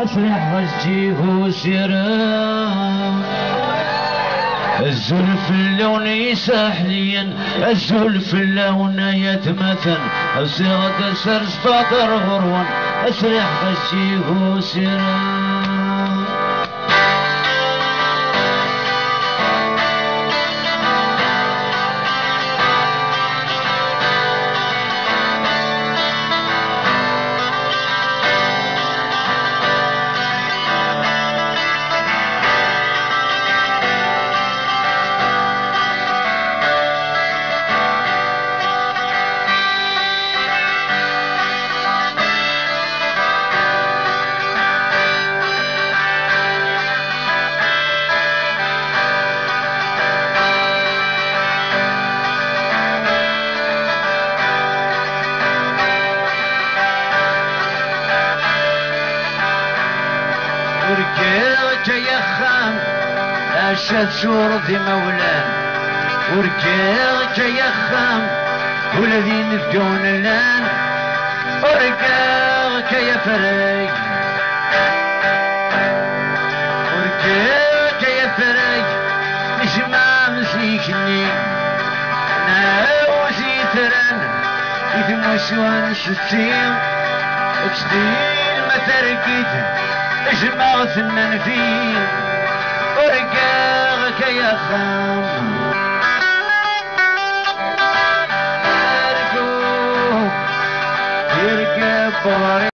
أسرح وجهه وسيران الزلف اللون يسحلين الزلف اللون يتمثل صيغة سرس فاطر غروان أسرح وجهه وسيران وركيغ يخام أشد شورد مولان وركيغ يخام والذي نفقون اللان وركيغ يفرق وركيغ يفرق نجمع مسيكني ناوزي تران يثم شوان ستين اكستين ما تركيت اجمع ثمن فيه ورقاك يا خام يرقب